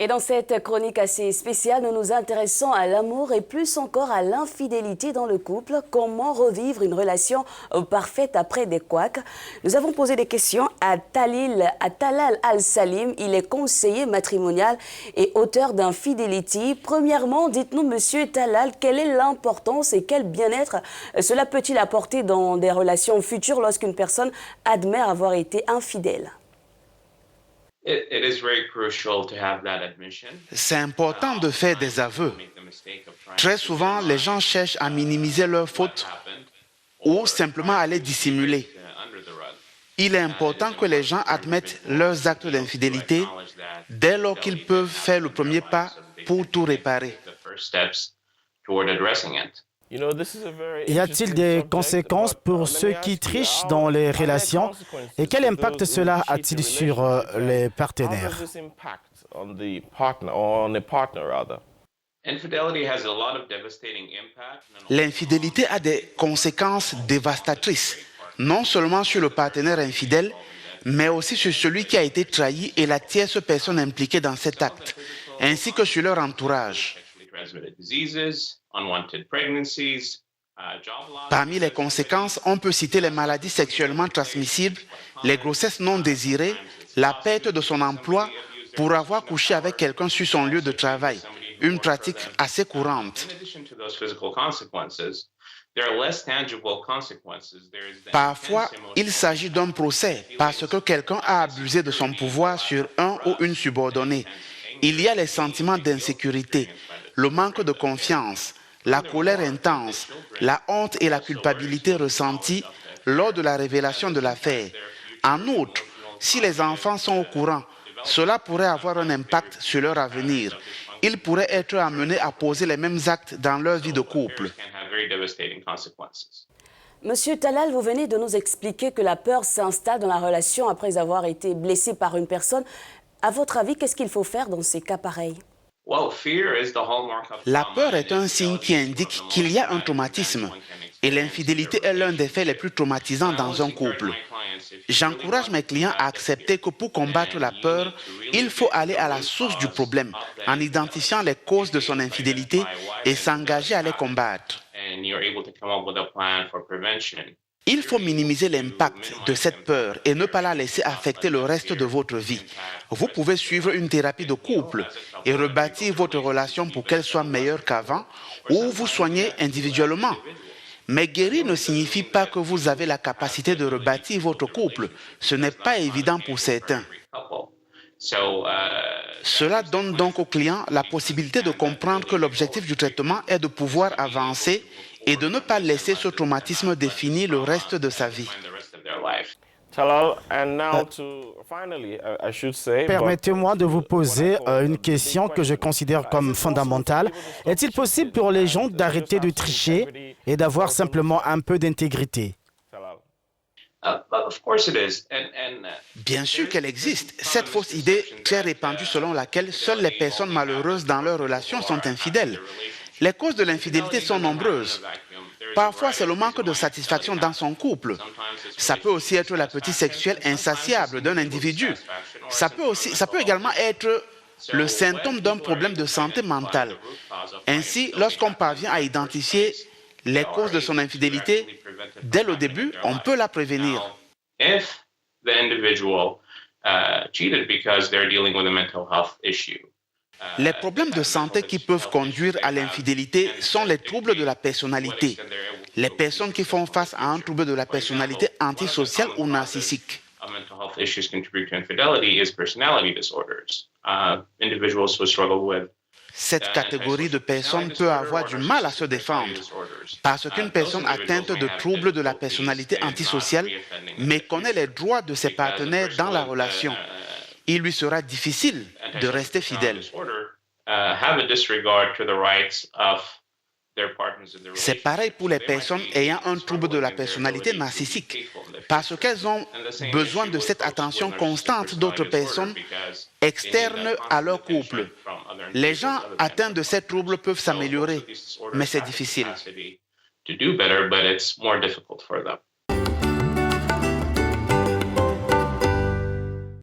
Et dans cette chronique assez spéciale, nous nous intéressons à l'amour et plus encore à l'infidélité dans le couple. Comment revivre une relation parfaite après des couacs? Nous avons posé des questions à Talal Al-Salim. Il est conseiller matrimonial et auteur d'Infidelity. Premièrement, dites-nous, monsieur Talal, quelle est l'importance et quel bien-être cela peut-il apporter dans des relations futures lorsqu'une personne admet avoir été infidèle? C'est important de faire des aveux. Très souvent, les gens cherchent à minimiser leurs fautes ou simplement à les dissimuler. Il est important que les gens admettent leurs actes d'infidélité dès lors qu'ils peuvent faire le premier pas pour tout réparer. Y a-t-il des conséquences pour ceux qui trichent dans les relations et quel impact cela a-t-il sur les partenaires? L'infidélité a des conséquences dévastatrices, non seulement sur le partenaire infidèle, mais aussi sur celui qui a été trahi et la tierce personne impliquée dans cet acte, ainsi que sur leur entourage. Parmi les conséquences, on peut citer les maladies sexuellement transmissibles, les grossesses non désirées, la perte de son emploi pour avoir couché avec quelqu'un sur son lieu de travail, une pratique assez courante. Parfois, il s'agit d'un procès parce que quelqu'un a abusé de son pouvoir sur un ou une subordonnée. Il y a les sentiments d'insécurité, le manque de confiance, la colère intense, la honte et la culpabilité ressenties lors de la révélation de l'affaire. En outre, si les enfants sont au courant, cela pourrait avoir un impact sur leur avenir. Ils pourraient être amenés à poser les mêmes actes dans leur vie de couple. Monsieur Talal, vous venez de nous expliquer que la peur s'installe dans la relation après avoir été blessé par une personne. À votre avis, qu'est-ce qu'il faut faire dans ces cas pareils? La peur est un signe qui indique qu'il y a un traumatisme et l'infidélité est l'un des faits les plus traumatisants dans un couple. J'encourage mes clients à accepter que pour combattre la peur, il faut aller à la source du problème en identifiant les causes de son infidélité et s'engager à les combattre. Il faut minimiser l'impact de cette peur et ne pas la laisser affecter le reste de votre vie. Vous pouvez suivre une thérapie de couple et rebâtir votre relation pour qu'elle soit meilleure qu'avant ou vous soigner individuellement. Mais guérir ne signifie pas que vous avez la capacité de rebâtir votre couple. Ce n'est pas évident pour certains. Cela donne donc aux clients la possibilité de comprendre que l'objectif du traitement est de pouvoir avancer et de ne pas laisser ce traumatisme définir le reste de sa vie. Permettez-moi de vous poser une question que je considère comme fondamentale. Est-il possible pour les gens d'arrêter de tricher et d'avoir simplement un peu d'intégrité? Bien sûr qu'elle existe. Cette fausse idée très répandue selon laquelle seules les personnes malheureuses dans leurs relations sont infidèles. Les causes de l'infidélité sont nombreuses. Parfois, c'est le manque de satisfaction dans son couple. Ça peut aussi être l'appétit sexuel insatiable d'un individu. Ça peut également être le symptôme d'un problème de santé mentale. Ainsi, lorsqu'on parvient à identifier les causes de son infidélité, dès le début, on peut la prévenir. Les problèmes de santé qui peuvent conduire à l'infidélité sont les troubles de la personnalité. Les personnes qui font face à un trouble de la personnalité antisociale ou narcissique. Cette catégorie de personnes peut avoir du mal à se défendre parce qu'une personne atteinte de troubles de la personnalité antisociale méconnaît les droits de ses partenaires dans la relation. Il lui sera difficile de rester fidèle. C'est pareil pour les personnes ayant un trouble de la personnalité narcissique, parce qu'elles ont besoin de cette attention constante d'autres personnes externes à leur couple. Les gens atteints de ces troubles peuvent s'améliorer, mais c'est difficile.